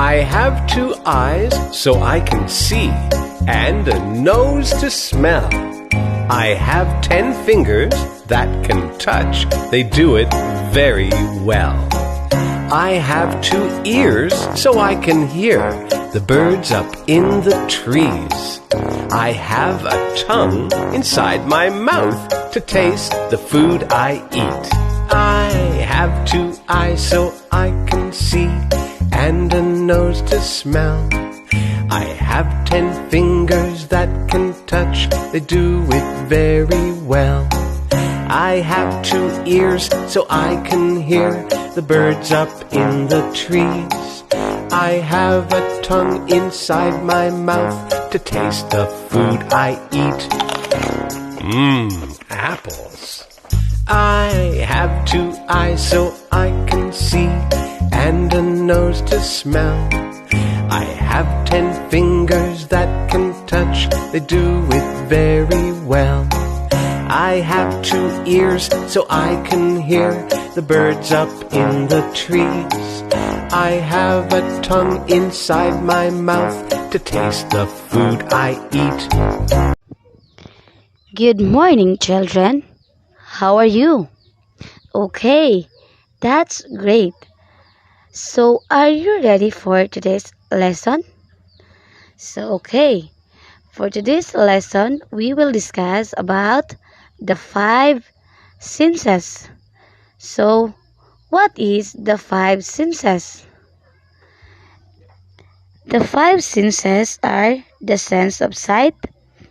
I have two eyes so I can see, and a nose to smell. I have 10 fingers that can touch, they do it very well. I have 2 ears so I can hear the birds up in the trees. I have a tongue inside my mouth to taste the food I eat. I have 2 eyes so I can see, and a nose to smell. I have 10 fingers that can touch, they do it very well. I have 2 ears so I can hear the birds up in the trees. I have a tongue inside my mouth to taste the food I eat. Apples. I have 2 eyes so I can see, and a nose to smell. I have 10 fingers that can touch, they do it very well. I have 2 ears so I can hear the birds up in the trees. I have a tongue inside my mouth to taste the food I eat. Good morning, children. How are you? Okay, that's great. So, are you ready for today's lesson? For today's lesson, we will discuss about the 5 senses. So, what is the 5 senses? The 5 senses are the sense of sight,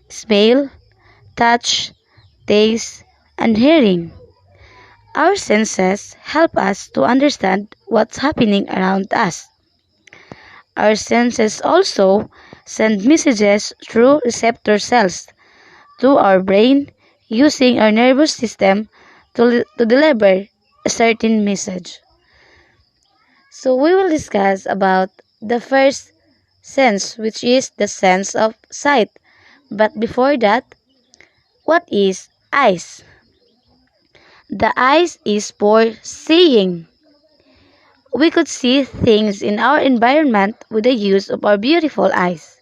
smell, touch, taste, and hearing. Our senses help us to understand what's happening around us. Our senses also send messages through receptor cells to our brain using our nervous system to deliver a certain message. So we will discuss about the first sense, which is the sense of sight. But before that, what is eyes? The eyes is for seeing. We could see things in our environment with the use of our beautiful eyes.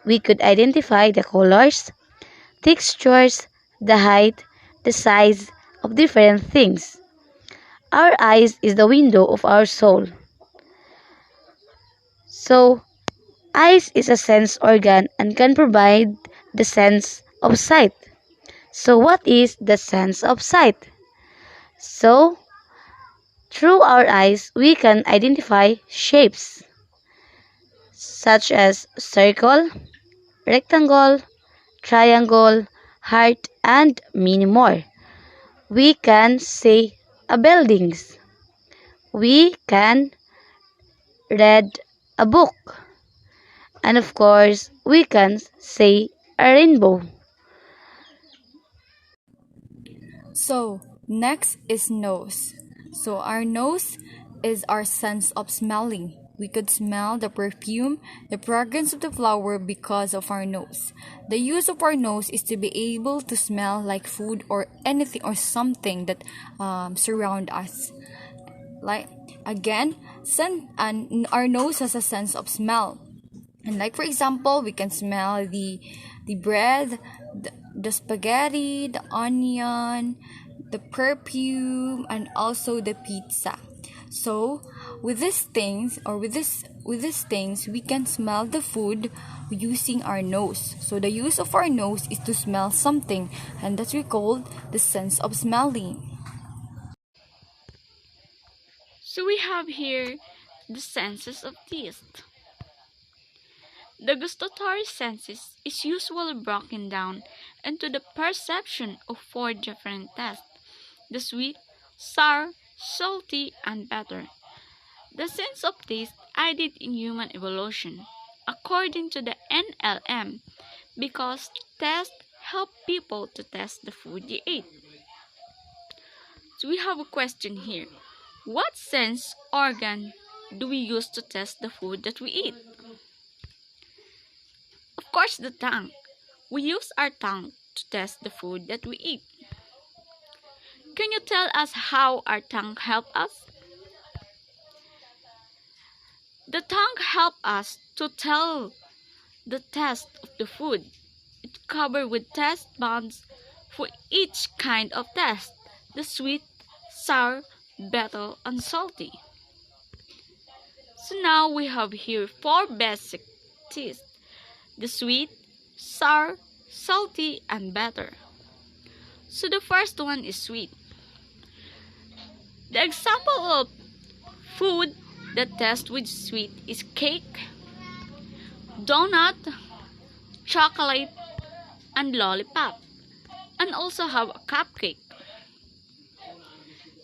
We could identify the colors, textures, the height, the size of different things. Our eyes is the window of our soul. So, eyes is a sense organ and can provide the sense of sight. So, what is the sense of sight? So, through our eyes, we can identify shapes such as circle, rectangle, triangle, heart, and many more. We can see a buildings. We can read a book. And of course, we can see a rainbow. So, next is nose. So, our nose is our sense of smelling. We could smell the perfume, the fragrance of the flower because of our nose. The use of our nose is to be able to smell like food or anything or something that surround us. Like again, our nose has a sense of smell. And like for example, we can smell the bread, the spaghetti, the onion, the perfume, and also the pizza. So with these things we can smell the food using our nose. So the use of our nose is to smell something, and that's we call the sense of smelling. So we have here the senses of taste. The gustatory senses is usually broken down into the perception of 4 different tastes: the sweet, sour, salty, and bitter. The sense of taste aided in human evolution, according to the NLM, because taste help people to taste the food they ate. So we have a question here. What sense organ do we use to taste the food that we eat? Of course, the tongue. We use our tongue to taste the food that we eat. Can you tell us how our tongue helps us? The tongue helps us to tell the taste of the food. It covered with taste buds for each kind of taste: the sweet, sour, bitter, and salty. So now we have here four basic tastes: the sweet, sour, salty, and bitter. So the first one is sweet. The example of food that tastes with sweet is cake, donut, chocolate, and lollipop, and also have a cupcake.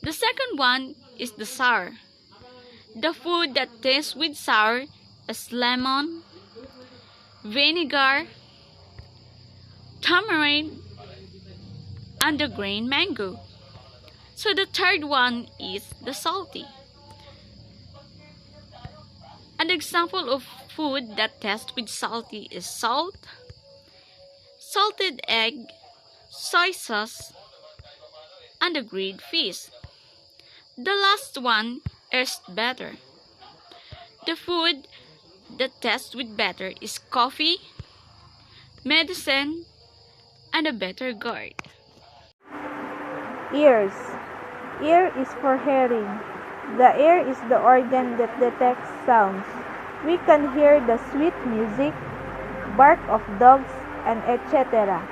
The second one is the sour. The food that tastes with sour is lemon, vinegar, tamarind, and the green mango. So the third one is the salty. An example of food that tastes with salty is salt, salted egg, soy sauce, and the grilled fish. The last one is butter. The food that tastes with butter is coffee, medicine, and a better guard. Ears. Ear is for hearing. The ear is the organ that detects sounds. We can hear the sweet music, bark of dogs, and etc.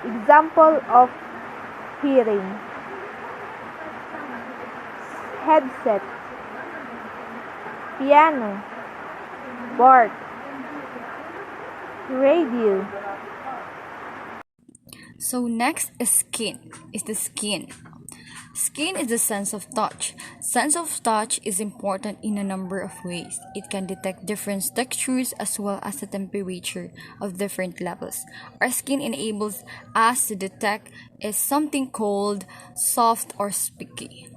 Example of hearing: headset, piano, bark, radio. So next is skin. Is the skin. Skin is the sense of touch. Sense of touch is important in a number of ways. It can detect different textures as well as the temperature of different levels. Our skin enables us to detect is something called soft or sticky.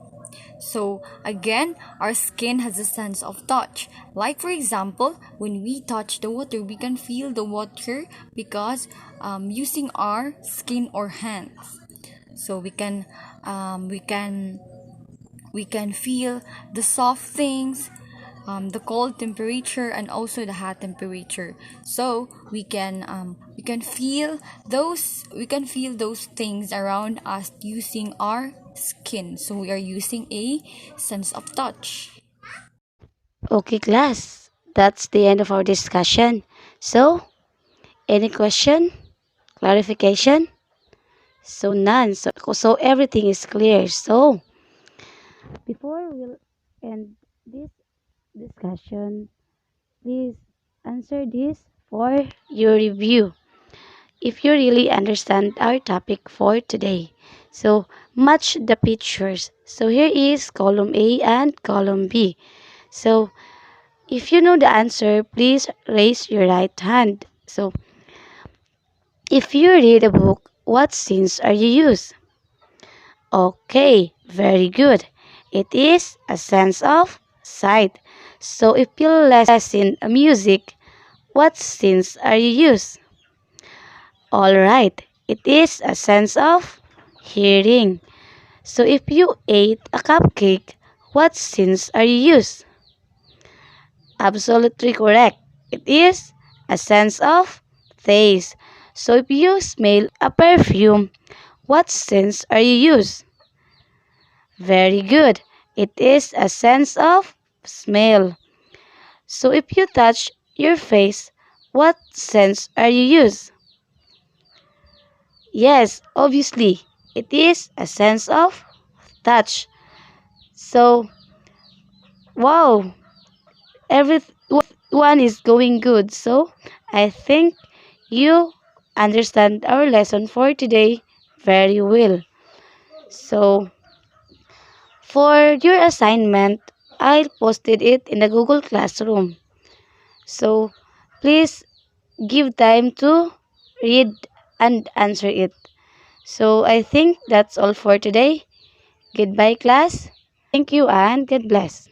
So again, our skin has a sense of touch. Like for example, when we touch the water, we can feel the water because using our skin or hands. So we can feel the soft things, the cold temperature, and also the hot temperature. So we can feel those things around us using our skin. So we are using a sense of touch. Okay, class. That's the end of our discussion. So, any question? Clarification? So none. So everything is clear. So before we'll end this discussion, please answer this for your review. If you really understand our topic for today. So match the pictures. So here is column A and column B. So if you know the answer, please raise your right hand. So if you read a book, what scenes are you use? Okay, very good. It is a sense of sight. So if you listen to music, what sense are you use? Alright, it is a sense of hearing. So if you ate a cupcake, what sense are you use? Absolutely correct. It is a sense of taste. So if you smell a perfume, what sense are you use? Very good. It is a sense of smell. So if you touch your face, what sense are you use? Yes, obviously, it is a sense of touch. So, wow, everyone is going good. So, I think you understand our lesson for today very well. So, for your assignment, I posted it in the Google Classroom. So, please give time to read and answer it. So, I think that's all for today. Goodbye, class. Thank you and God bless.